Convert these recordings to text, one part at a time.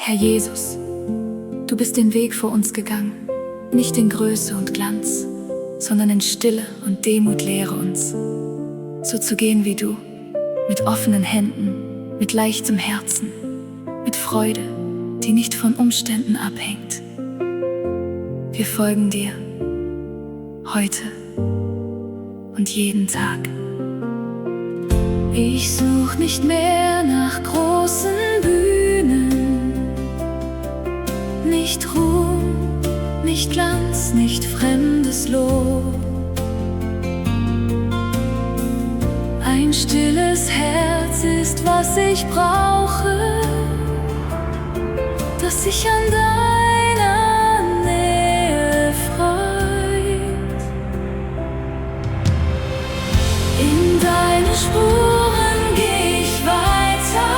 Herr Jesus, du bist den Weg vor uns gegangen, nicht in Größe und Glanz, sondern in Stille und Demut lehre uns, so zu gehen wie du, mit offenen Händen, mit leichtem Herzen, mit Freude, die nicht von Umständen abhängt. Wir folgen dir, heute und jeden Tag. Ich such nicht mehr nach großen Bühnen, nicht Ruhm, nicht Glanz, nicht fremdes Lob. Ein stilles Herz ist, was ich brauche, das sich an deiner Nähe freut. In deine Spuren geh ich weiter,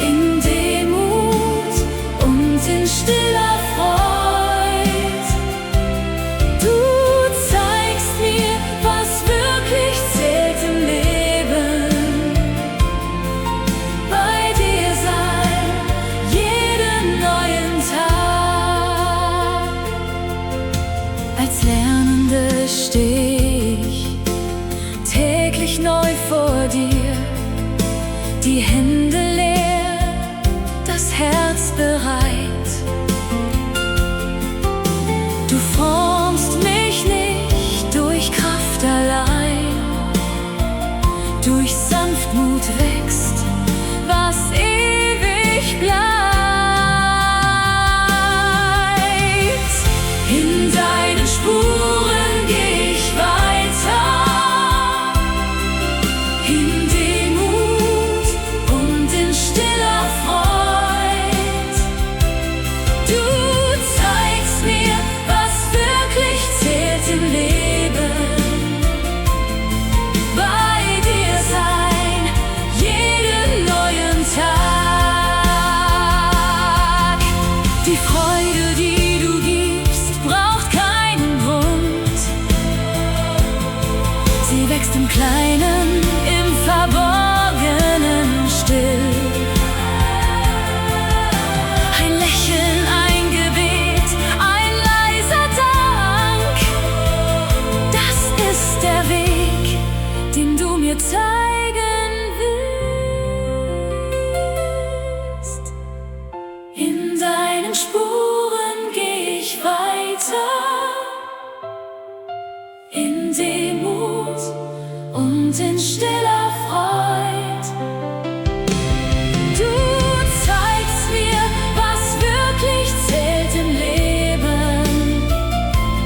in Demut und in stiller Freud. Du zeigst mir, was wirklich zählt im Leben. Bei dir sein, jeden neuen Tag. Als Lernende steh ich täglich neu vor dir, die Hände leer, das Herz bereit. Du formst mich nicht durch Kraft allein, durch Sanftmut wächst, was ewig bleibt. In deinen Spuren geh ich weiter, in Demut und in stiller Freud. Du zeigst mir, was wirklich zählt im Leben. Bei dir sein, jeden neuen Tag. Die Freude, die du gibst, braucht keinen Grund. Sie wächst im Kleinen, im Verborgenen still. Ein Lächeln, ein Gebet, ein leiser Dank. Das ist der Weg, den du mir zeigen willst. In deinen Spuren geh ich weiter, in Demut und in stiller Freud. Du zeigst mir, was wirklich zählt im Leben.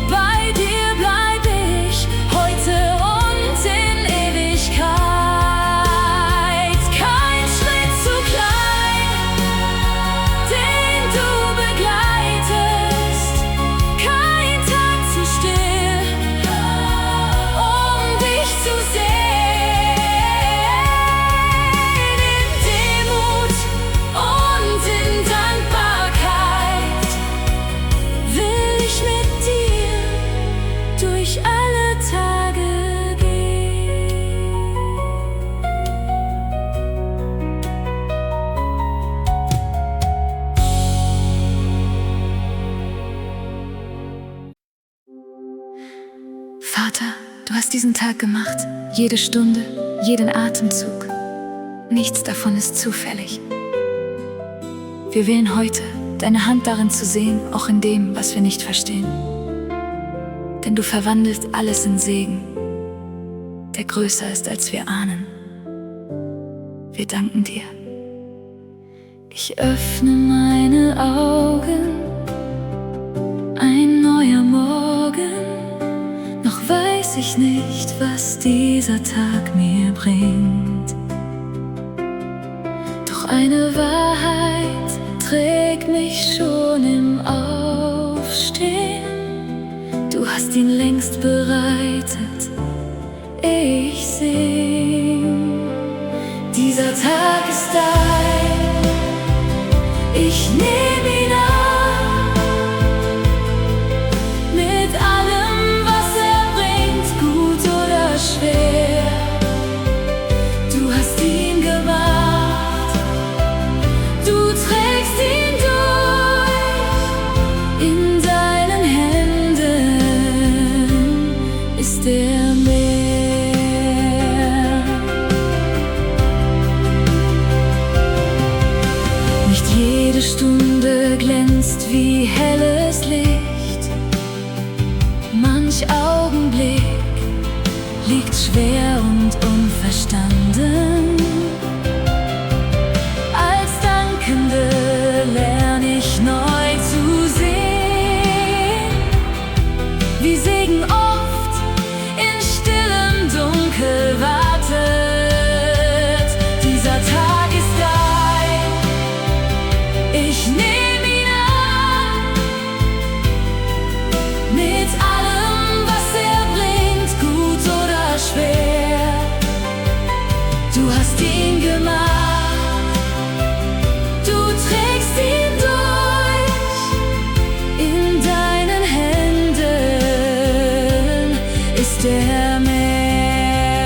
Bei dir bleib ich heute und in Ewigkeit. Kein Schritt zu klein, den du begleitest, kein Tag zu still, um dich zu sehen. In Demut und in Dankbarkeit will ich mit dir durch alle Tage gehen. Vater, du hast diesen Tag gemacht, jede Stunde, jeden Atemzug. Nichts davon ist zufällig. Wir wählen heute, deine Hand darin zu sehen, auch in dem, was wir nicht verstehen. Denn du verwandelst alles in Segen, der größer ist, als wir ahnen. Wir danken dir. Ich öffne meine Augen, ein neuer Morgen, noch weiß ich nicht, was dieser Tag mir bringt. Doch eine Wahrheit trägt mich schon im Aufstehen. Du hast ihn längst bereitet, ich sing. Dieser Tag ist dein, ich nehm ihn an, mit allem, was er bringt, gut oder schwer. Du hast ihn gemacht, Du hast ihn gemacht, du trägst ihn durch. In deinen Händen ist der Meer,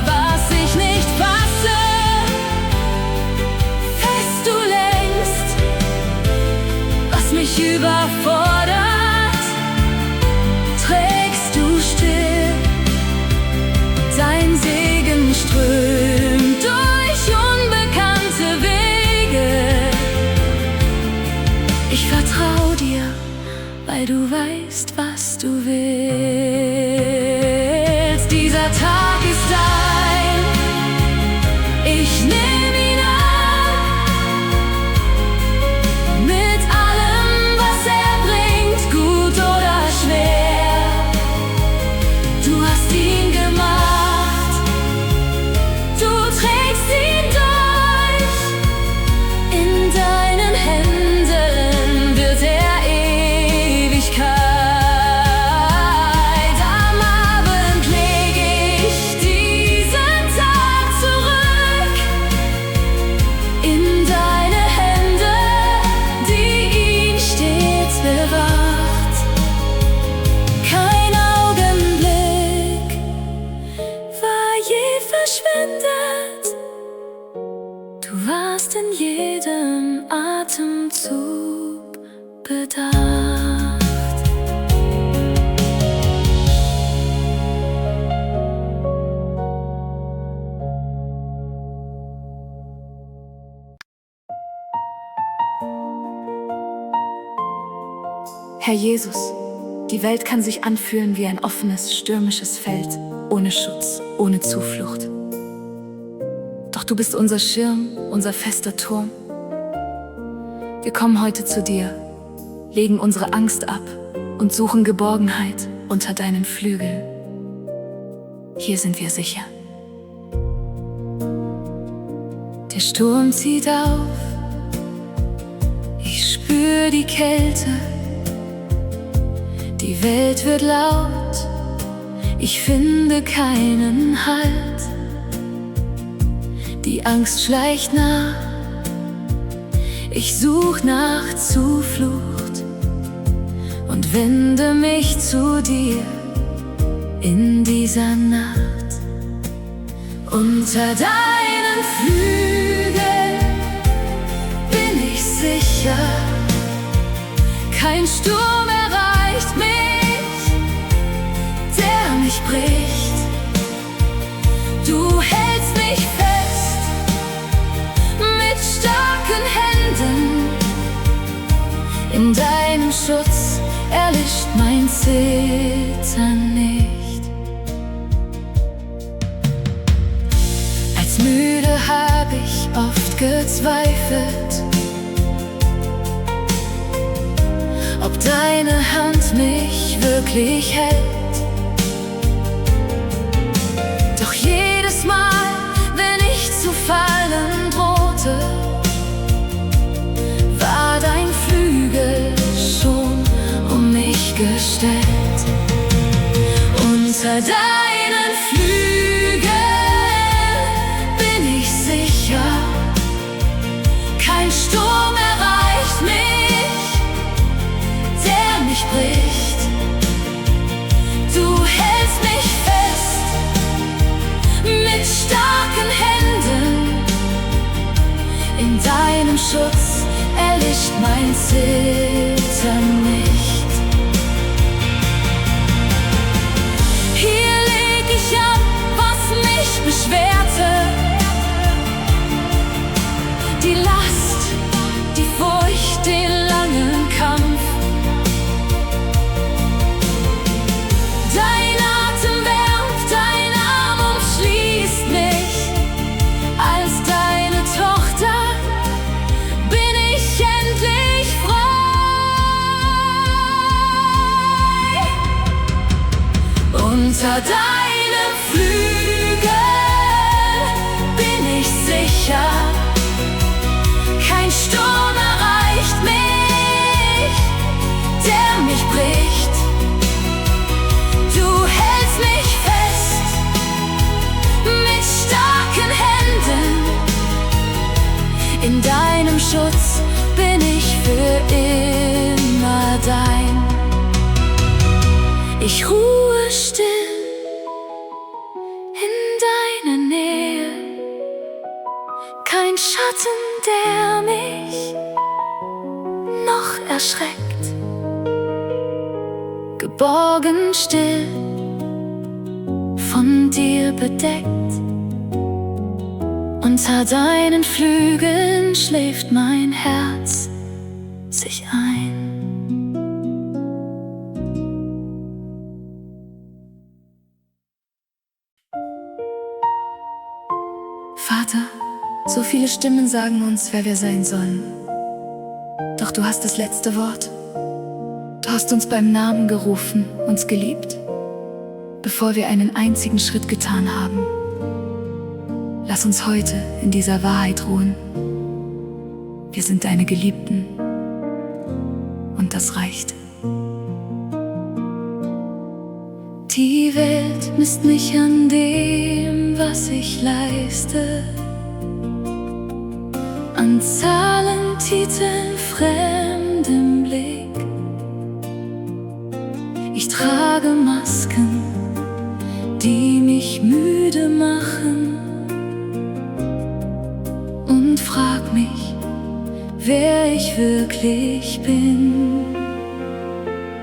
was ich nicht fasse. Fest du lenkst, was mich überfordert, trägst du still. Dein Segen strömt durch unbekannte Wege. Ich vertrau dir, weil du weißt, was du willst. Dieser Tag ist dein, ich nehm ihn an, mit allem, was er bringt, gut oder schwer. Du hast ihn gemacht, du trägst ihn durch. In deinen Händen wird er Ewigkeit. Am Abend leg ich diesen Tag zurück in deine Hände, die ihn stets bewacht. Kein Augenblick war je verschwendet. Du warst in jedem Atemzug bedacht. Herr Jesus, die Welt kann sich anfühlen wie ein offenes, stürmisches Feld, ohne Schutz, ohne Zuflucht. Doch du bist unser Schirm, unser fester Turm. Wir kommen heute zu dir, legen unsere Angst ab und suchen Geborgenheit unter deinen Flügeln. Hier sind wir sicher. Der Sturm zieht auf, ich spür die Kälte. Die Welt wird laut, ich finde keinen Halt. Die Angst schleicht nach, ich such nach Zuflucht und wende mich zu dir in dieser Nacht. Unter deinen Flügeln bin ich sicher, kein Sturm erreicht mich, der mich bricht. Du hältst mich fest mit starken Händen, in deinem Schutz erlischt mein Zittern nicht. Als müde hab ich oft gezweifelt, ob deine Hand mich wirklich hält. Doch jedes Mal, wenn ich zu fallen drohte, war dein Flügel schon um mich gestellt. Unter deinen Flügeln bin ich sicher, kein Sturm erreicht mich, der mich bricht. Du hältst mich fest mit starken Händen, in deinem Schutz erlischt mein Zittern nicht. Hier leg ich ab, was mich beschwerte, die Last, die Furcht, den langen Kampf. Dein Atem wärmt, dein Arm umschließt mich. Als deine Tochter bin ich endlich frei. Schutz bin ich für immer dein. Ich ruhe still in deiner Nähe, kein Schatten, der mich noch erschreckt. Geborgen still, von dir bedeckt. Unter deinen Flügeln schläft mein Herz sich ein. Vater, so viele Stimmen sagen uns, wer wir sein sollen. Doch du hast das letzte Wort. Du hast uns beim Namen gerufen, uns geliebt, bevor wir einen einzigen Schritt getan haben. Lass uns heute in dieser Wahrheit ruhen. Wir sind deine Geliebten und das reicht. Die Welt misst mich an dem, was ich leiste, an Zahlen, Titeln, fremdem Blick. Ich trage Masken, die mich müde machen, und frag mich, wer ich wirklich bin.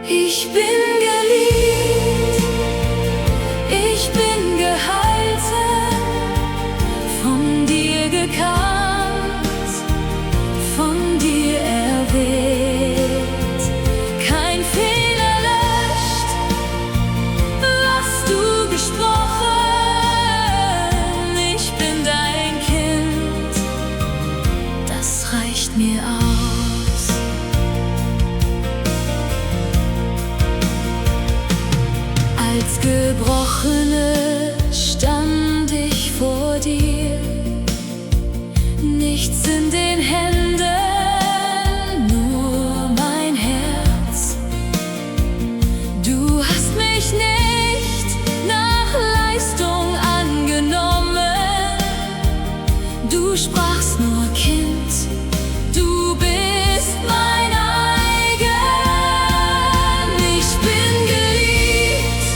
Ich bin geliebt, ich bin gehalten, von dir gekannt, von dir erwählt. Kein Fehler löscht, was du gesprochen. Ich bin dein Kind, das reicht mir aus. Als Gebrochene stand ich vor dir, nichts in den Händen, nur mein Herz. Du hast mich nicht nach Leistung angenommen, du sprachst nur Kind, du bist mein eigen. Ich bin geliebt,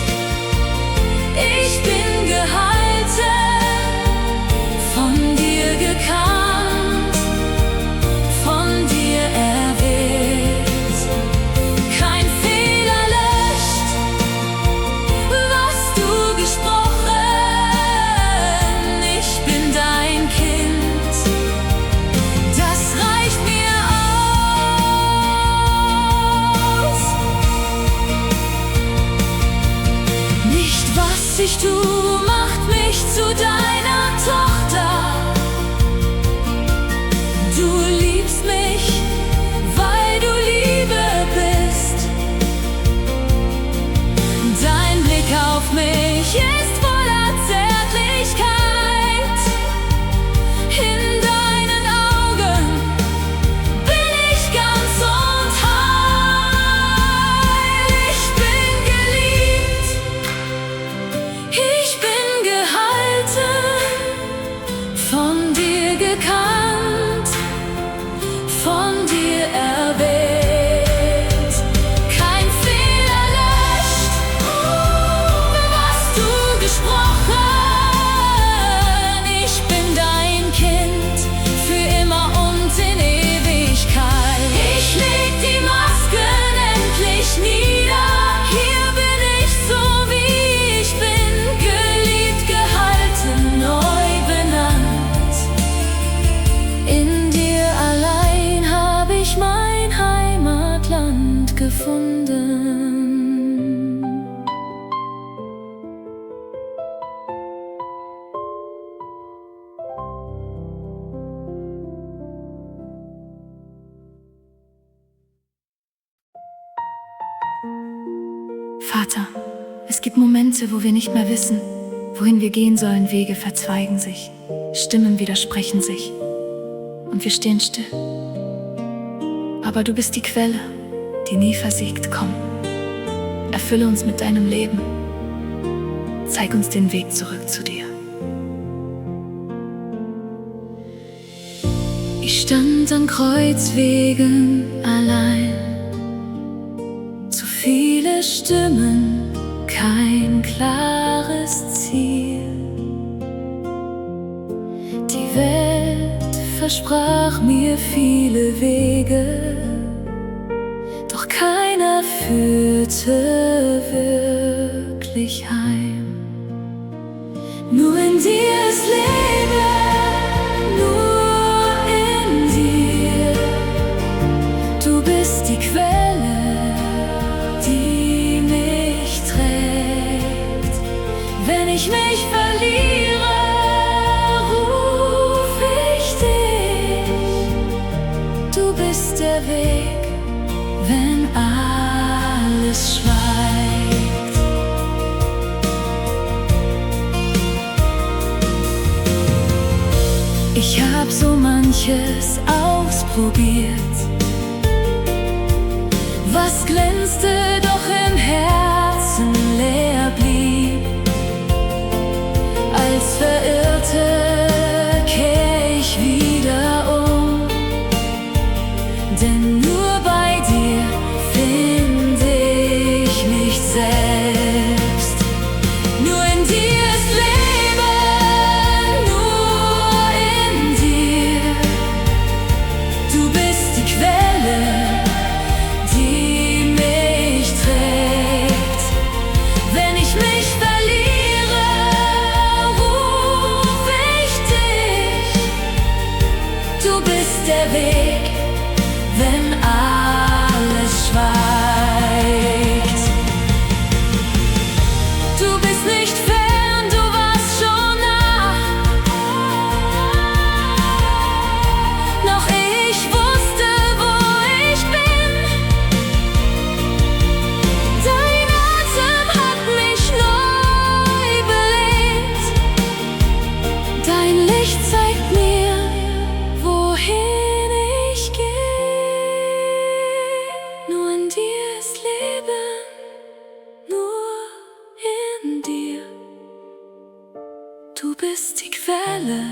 ich bin gehalten, von dir gekannt, von dir erwählt. Kein Fehler löscht, was du gesprochen. Ich bin dein Kind, das reicht mir aus. Nicht was ich tue, macht mich zu deiner Tochter. Du liebst mich, weil du Liebe bist. Dein Blick auf mich ist voller Zärtlichkeit. In deinen Augen bin ich ganz und heil. Ich bin geliebt, ich bin gehalten, von dir gekannt, von dir erwählt. Kein Fehler löscht, was du gesprochen. Ich bin dein Kind, für immer und in Ewigkeit. Ich leg die Masken endlich nieder. Hier bin ich so, wie ich bin, geliebt, gehalten, neu benannt. In dir allein hab ich mein Heimatland gefunden. Vater, es gibt Momente, wo wir nicht mehr wissen, wohin wir gehen sollen. Wege verzweigen sich, Stimmen widersprechen sich und wir stehen still. Aber du bist die Quelle, die nie versiegt. Komm, erfülle uns mit deinem Leben. Zeig uns den Weg zurück zu dir. Ich stand an Kreuzwegen allein, zu viele Stimmen, kein klares Ziel. Die Welt versprach mir viele Wege, doch keiner führte wirklich heim. Nur in dir ist Leben, nur in dir. Du bist die Quelle, die mich trägt. Wenn ich mich verliere, ruf ich dich. Du bist der Weg, wenn alles schweigt. Ich hab so manches ausprobiert, was glänzte, doch im Herzen leer blieb. Als Verirrte kehr ich wieder um, denn nur bei dir finde ich mich selbst. Nur in dir ist Leben, nur in dir. Du bist die Quelle, die mich trägt. Wenn ich mich verliere, ruf ich dich. Du bist der Weg, wenn alles schweigt. Du bist nicht fern, du warst schon nah. Noch ich wusste, wo ich bin. Dein Atem hat mich neu belebt. Dein Licht zeigt mir, wohin ich gehe. Nur in dir ist Leben, nur in dir. Du bist die Quelle,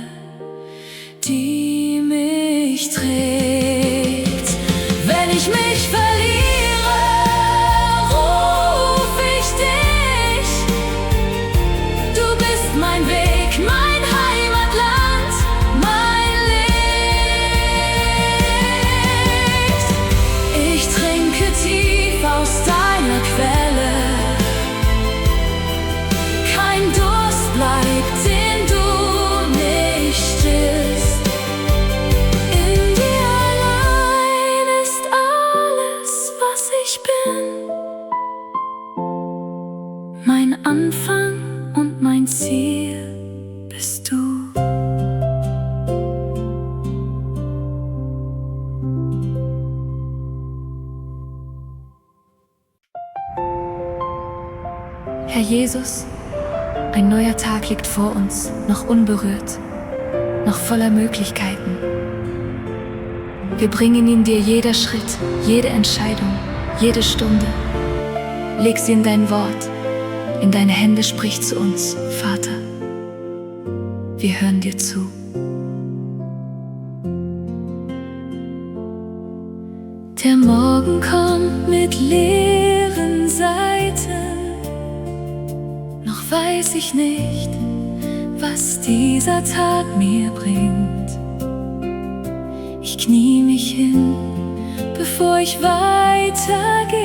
die mich trägt. Wenn ich mich verliere, ruf ich dich. Du bist mein Weg, mein Heimatland, mein Licht. Ich trinke tief aus deiner Quelle. Kein Durst bleibt, den du nicht stillst. In dir allein ist alles, was ich bin. Mein Anfang und mein Ziel bist du. Herr Jesus, ein neuer Tag liegt vor uns, noch unberührt, noch voller Möglichkeiten. Wir bringen ihn dir jeder Schritt, jede Entscheidung, jede Stunde. Leg sie in dein Wort, in deine Hände, sprich zu uns, Vater. Wir hören dir zu. Der Morgen kommt mit leeren Seiten. Noch weiß ich nicht, was dieser Tag mir bringt. Ich knie mich hin, bevor ich weitergehe,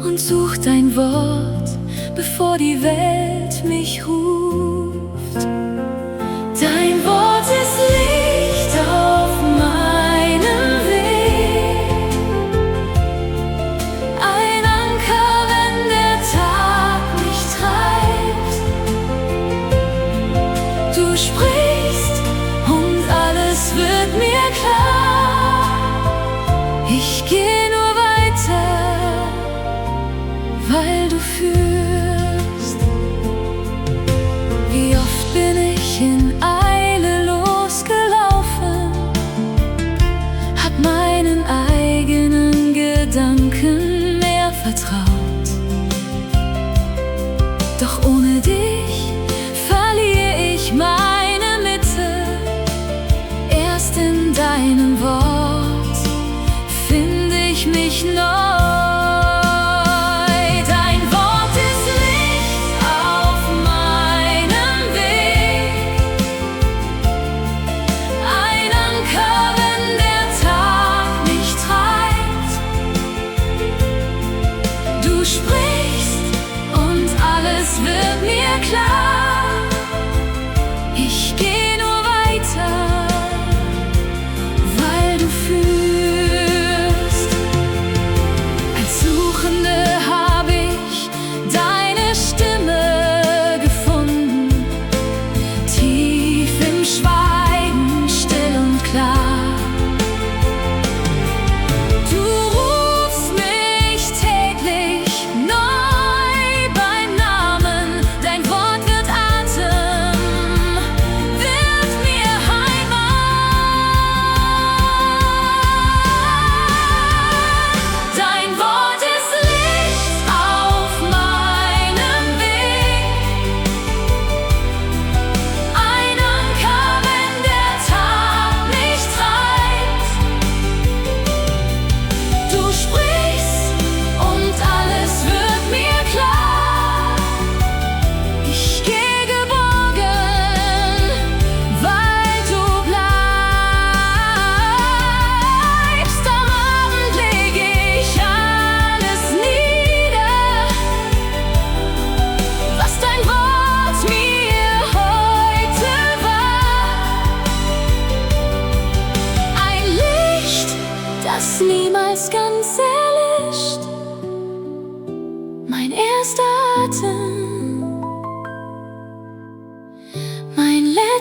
und such dein Wort, bevor die Welt mich ruft. Dein Wort ist Licht auf meinem Weg, ein Anker, wenn der Tag mich treibt. Du sprichst und alles wird mir klar. Ich gehe nur weiter, weil du führst. Wie oft bin ich in Eile losgelaufen, hab meinen eigenen Gedanken mehr vertraut. Doch ohne dich verliere ich meine Mitte.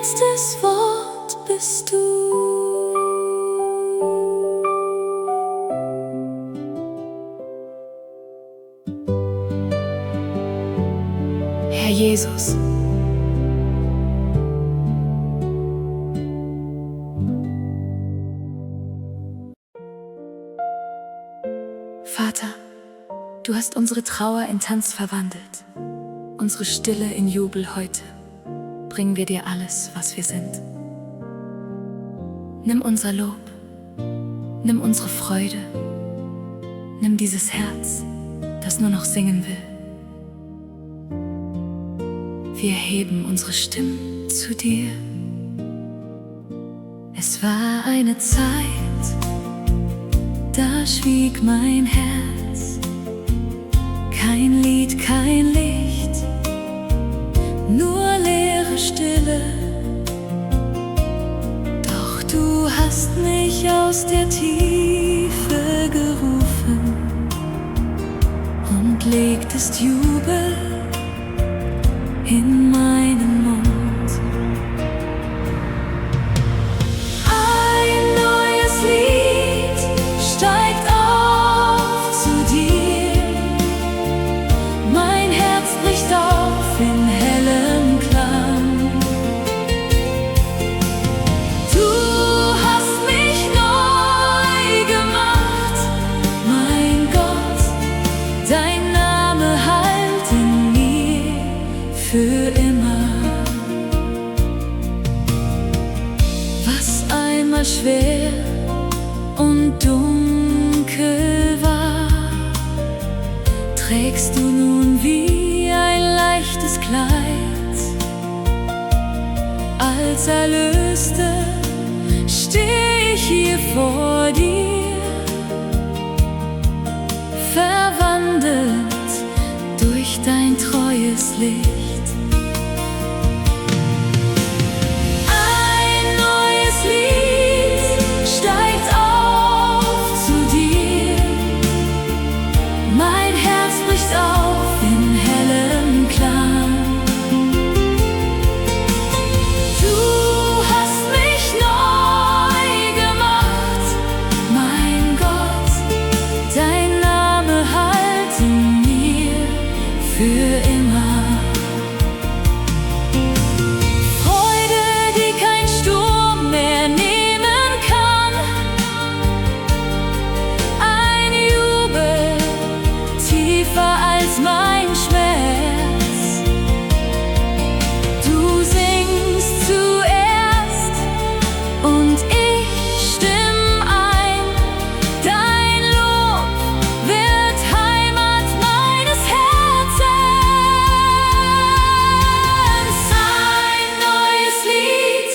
letztes Wort bist du. Herr Jesus, Vater, du hast unsere Trauer in Tanz verwandelt, unsere Stille in Jubel heute. Bringen wir dir alles, was wir sind. Nimm unser Lob, nimm unsere Freude, nimm dieses Herz, das nur noch singen will. Wir heben unsere Stimmen zu dir. Es war eine Zeit, da schwieg mein Herz. Kein Lied, kein Licht, nur leere Stille. Doch du hast mich aus der Tiefe gerufen und legtest Jubel in meinen Mund. Ein neues Lied steigt auf zu dir. Mein Herz bricht auf in hellem Klang. Du hast mich neu gemacht, mein Gott, dein Name hallt in mir für immer. Was einmal schwer und dunkel war, trägst du nun wie ein leichtes Kleid. Als Erlöste steh ich hier vor dir, verwandelt durch dein treues Licht. Ein neues Lied steigt auf zu dir. Mein Herz bricht auf in hellem Klang. Du hast mich neu gemacht, mein Gott, dein Name hallt in mir für immer. Freude, die kein Sturm mehr nehmen kann, ein Jubel tiefer als mein Schmerz. Du singst zuerst und ich stimm ein. Dein Lob wird Heimat meines Herzens. Ein neues Lied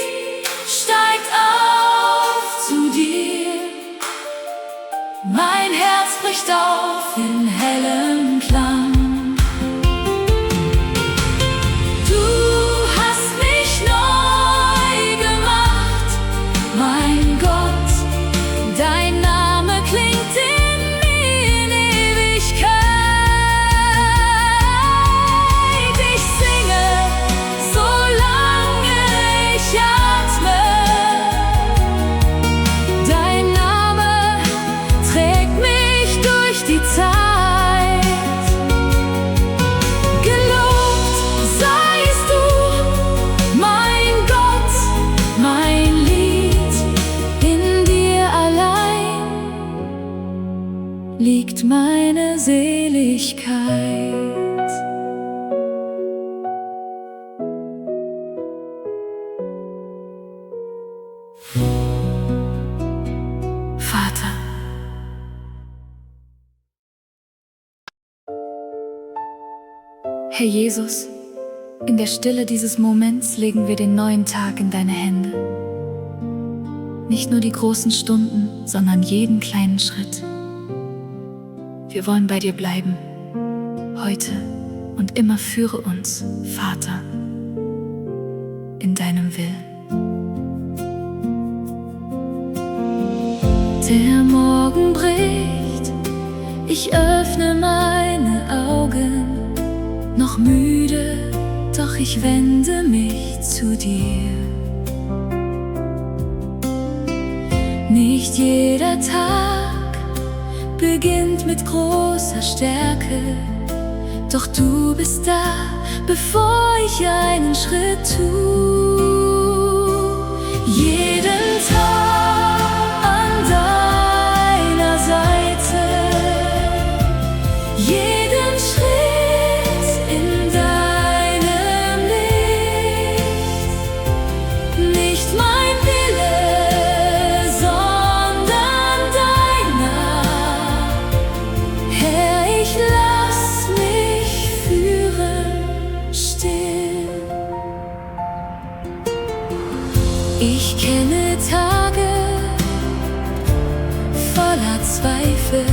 steigt auf zu dir. Mein Herz bricht auf in hellem Klang. Du hast mich neu gemacht, mein Gott, dein Name klingt in mir in Ewigkeit. Ich singe, solange ich atme. Dein Name trägt mich durch die Zeit. Gelobt seist du, mein Gott, mein Lied. In dir allein liegt meine Seligkeit. Vater, Herr Jesus, in der Stille dieses Moments legen wir den neuen Tag in deine Hände. Nicht nur die großen Stunden, sondern jeden kleinen Schritt. Wir wollen bei dir bleiben, heute und immer. Führe uns, Vater, in deinem Willen. Der Morgen bricht, ich öffne meine Augen, noch müde, doch ich wende mich zu dir. Nicht jeder Tag beginnt mit großer Stärke, doch du bist da, bevor ich einen Schritt tu. Jeden Tag an deiner Seite, jeden Schritt in deinem Licht. Nicht mein Wille, sondern deiner. Herr, ich lass mich führen, still. Ich kenne Tage voller Zweifel,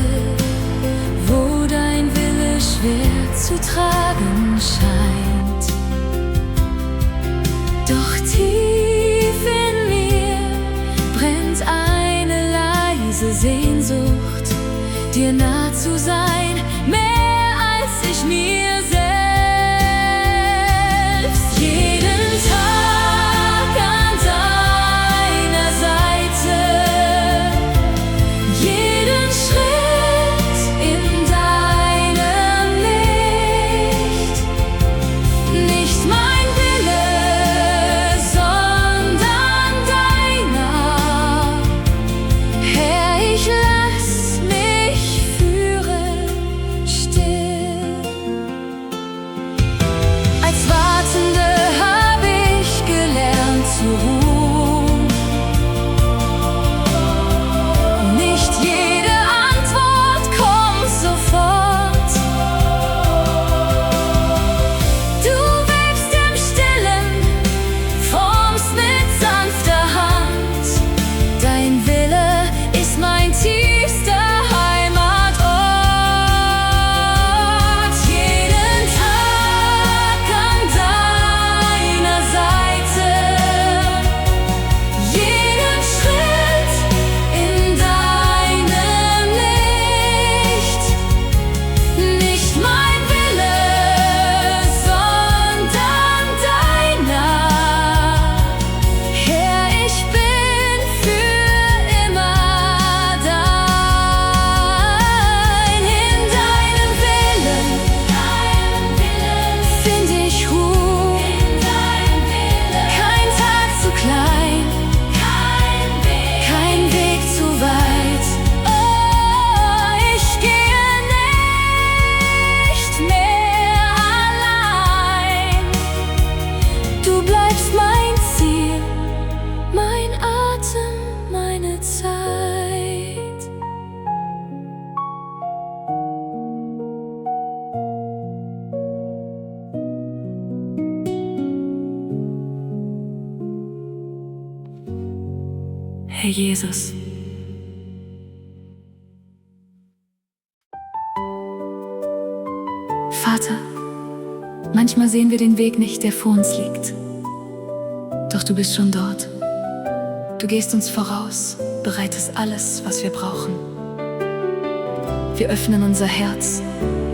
wo dein Wille schwer zu tragen scheint. Doch tief in mir brennt eine leise Sehnsucht, dir nah zu sein, mehr als ich mir selbst. Jeden Tag an deiner Seite, jeden Schritt in deinem Licht. Nicht mein Wille, sondern deiner. Herr, ich lass mich führen, still. Als Wartende hab ich gelernt zu ruhen. Nicht jede Antwort kommt sofort. Du wächst im Stillen, formst mit sanfter Hand. Dein Wille ist mein tiefster Heimatort. Jeden Tag an deiner Seite, jeden Schritt in deinem Licht. Nicht mein Wille, sondern deiner. Herr, ich bin für immer dein. In deinem Willen find ich Ruhe. Kein Tag zu klein, kein Weg zu weit. Oh, ich gehe nicht mehr allein. Du bleibst mein Ziel, mein Atem, meine Zeit. Herr Jesus, Vater, manchmal sehen wir den Weg nicht, der vor uns liegt. Doch du bist schon dort. Du gehst uns voraus, bereitest alles, was wir brauchen. Wir öffnen unser Herz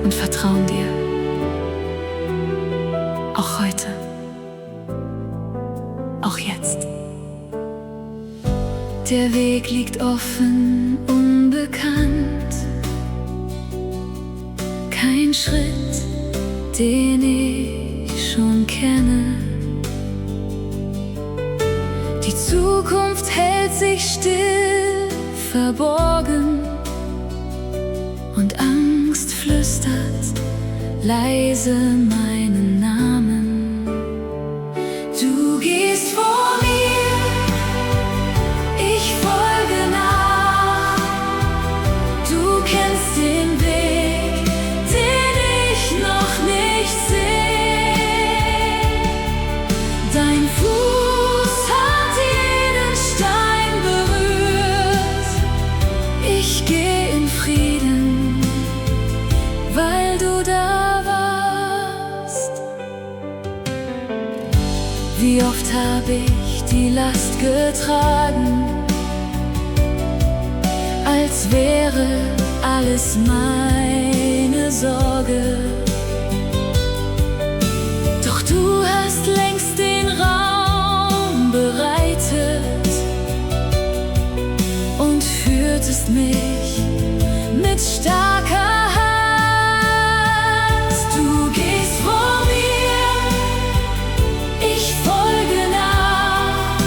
und vertrauen dir. Auch heute. Auch jetzt. Der Weg liegt offen, unbekannt. Kein Schritt, den ich schon kenne. Die Zukunft hält sich still, verborgen, und Angst flüstert leise meinen Namen. Du gehst vor mir, ich folge nach. Du kennst den Weg, den ich noch nicht sehe. Dein Fuß hat jeden Stein berührt. Ich gehe in Frieden, weil du da warst. Wie oft hab ich die Last getragen, als wäre alles meine Sorge. Doch du hast längst den Raum bereitet und trägst mich mit starker Hand. Du gehst vor mir, ich folge nach.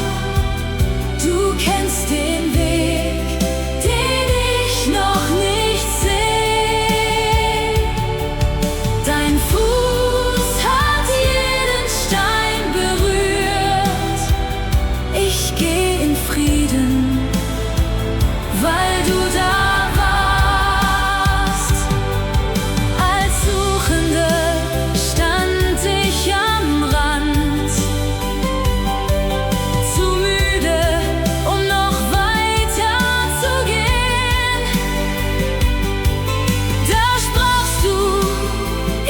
Du kennst den Weg, den ich noch nicht sehe. Dein Fuß hat jeden Stein berührt. Ich geh in Frieden, weil du da warst. Als Suchende stand ich am Rand, zu müde, um noch weiter zu gehen. Da sprachst du,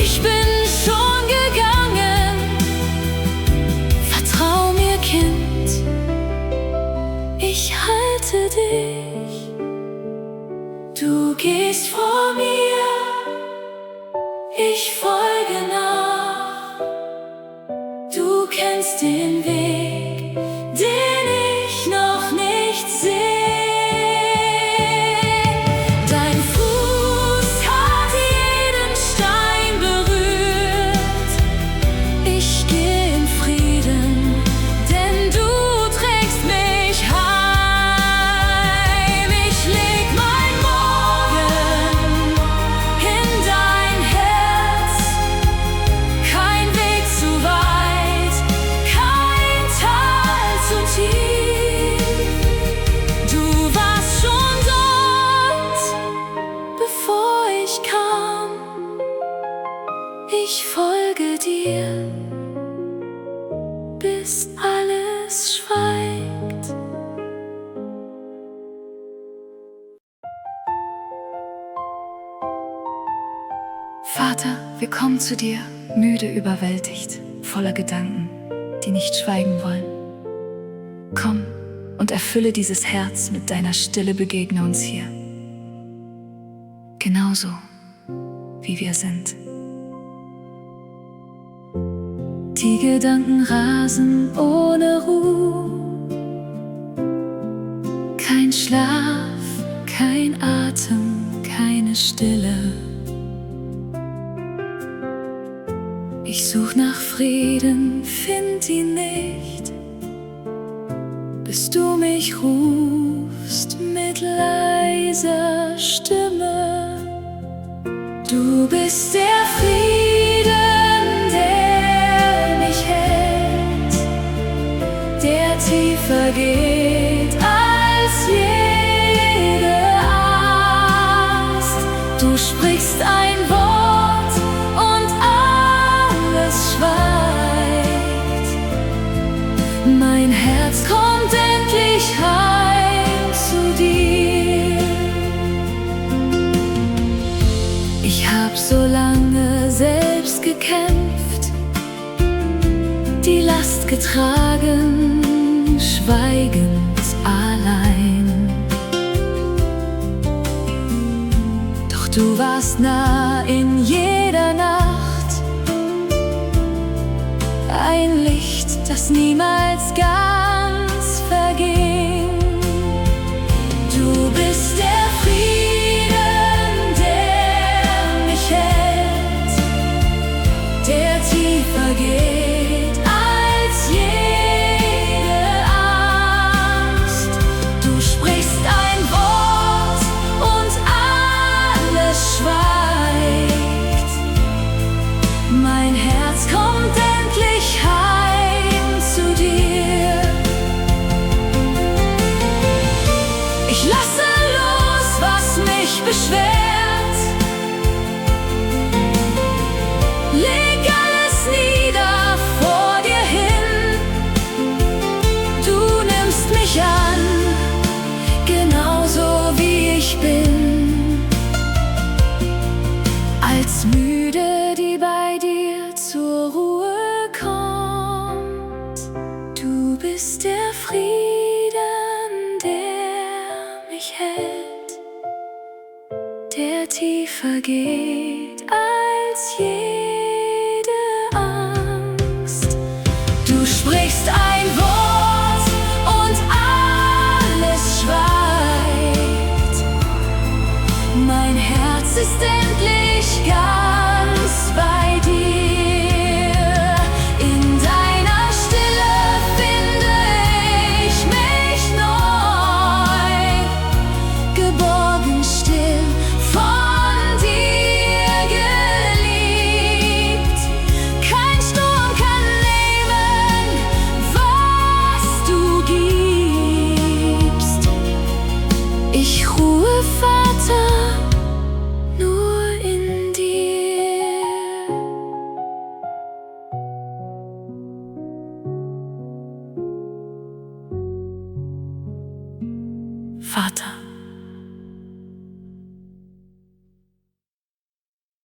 ich bin schon gegangen. Vertrau mir, Kind, ich halte dich. Du gehst vor mir, ich folge nach. Du kennst den Weg, den ich noch nicht sehe. Dein Fuß hat jeden Stein berührt. Ich geh in Frieden, denn du trägst mich heim. Ich leg mein Morgen in dein Herz. Kein Weg zu weit, kein Tal zu tief. Du warst schon dort, bevor ich kam. Ich folge dir, bis alles schweigt. Vater, wir kommen zu dir, müde, überwältigt, voller Gedanken, die nicht schweigen wollen. Komm und erfülle dieses Herz mit deiner Stille, begegne uns hier. Genauso, wie wir sind. Die Gedanken rasen ohne Ruhe. Kein Schlaf, kein Atem, keine Stille. Ich such nach Frieden, find ihn nicht, bis du mich rufst mit leiser Stimme. Du bist der Frieden, der mich hält, der tiefer geht als jede Angst. Du sprichst ein Wort und alles schweigt. Mein Herz kommt endlich heim zu dir. Ich hab so lange selbst gekämpft, die Last getragen, schweigend allein. Doch du warst nah in jeder Nacht, ein Licht, das niemals ganz verging. Du bist der Frieden, der mich hält, der tiefer geht als jede Angst. Du sprichst ein Wort und alles schweigt. Mein Herz kommt endlich heim zu dir. Ich lasse los, was mich beschwert. Leg alles nieder vor dir hin. Du nimmst mich an, genauso wie ich bin. Als müde, die bei dir zur Ruhe kommt. Du bist der Frieden, der mich hält, der tiefer geht als je.